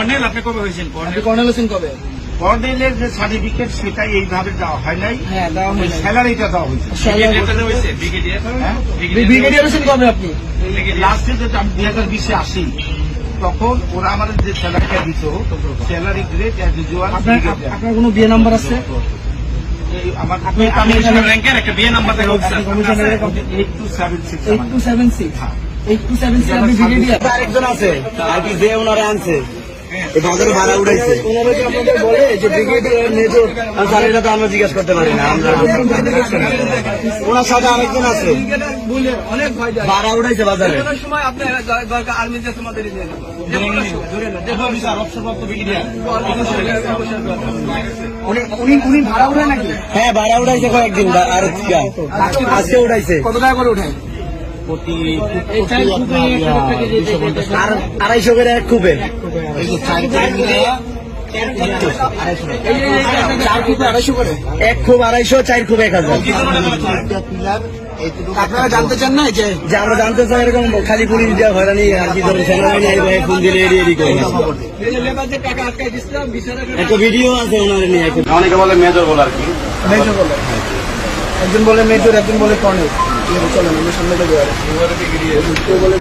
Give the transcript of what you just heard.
Colonel আপনি কবে হয়েছেন? কর্নেল হোসেন কবে? কর্নেলের যে সার্টিফিকেট সেটা এইভাবে দেওয়া হয় নাই। হ্যাঁ, দেওয়া হয় নাই। স্যালারিটা দেওয়া হয়েছে। ব্রিগেডিয়ার হোসেন কবে আপনি? লাস্টে যে আমি 2020-এ আসি, তখন ওরা আমাদের যে স্যালারিটা দিত, স্যালারি গ্রেড অ্যাজ ইউজুয়াল। আপনার কোনো বিয়ে নাম্বার আছে? আমার র্যাঙ্কের একটা বিয়ে নাম্বার দেখা হচ্ছে 8276। 8276 8276 আপনি ব্রিগেডিয়ার? আরেকজন আছে আর কি যে ওনারা আনছে বাজারে ভাড়া উঠাইছে ওনারা কি আপনাদের বলে যে ব্রিগেডিয়ার মেজর? স্যার এটা তো আমরা জিজ্ঞাসা করতে পারি না। আমরা ওনার সাথে আরেকজন আছে বলে অনেক ভয় দেয়। ভাড়া উঠাইছে বাজারে। সময় আপনি দরকার আর্মি যে তোমাদের উনি ভাড়া উঠায় নাকি? হ্যাঁ ভাড়া উঠাইছে কয়েকদিন আর আজকে উঠাইছে। কত টাকা করে উঠায়? আর 250 করে এক খুবে এক খুব 250, 4 খুব 1000। আপনারা জানতে চান না যে আমরা জানতে চাই এরকম খালি পুলিশ দেওয়া হয়রানি আর কি ধরে সেনাবাহিনী ফোন দিলে এড়িয়ে করে একটা ভিডিও আছে ওনার নিয়ে। অনেকে বলে মেজর বলে আর কি। মেজর বলে, একজন বলে মেজর, একজন বলে কর্নেল। চলেন আমরা সামনে বলে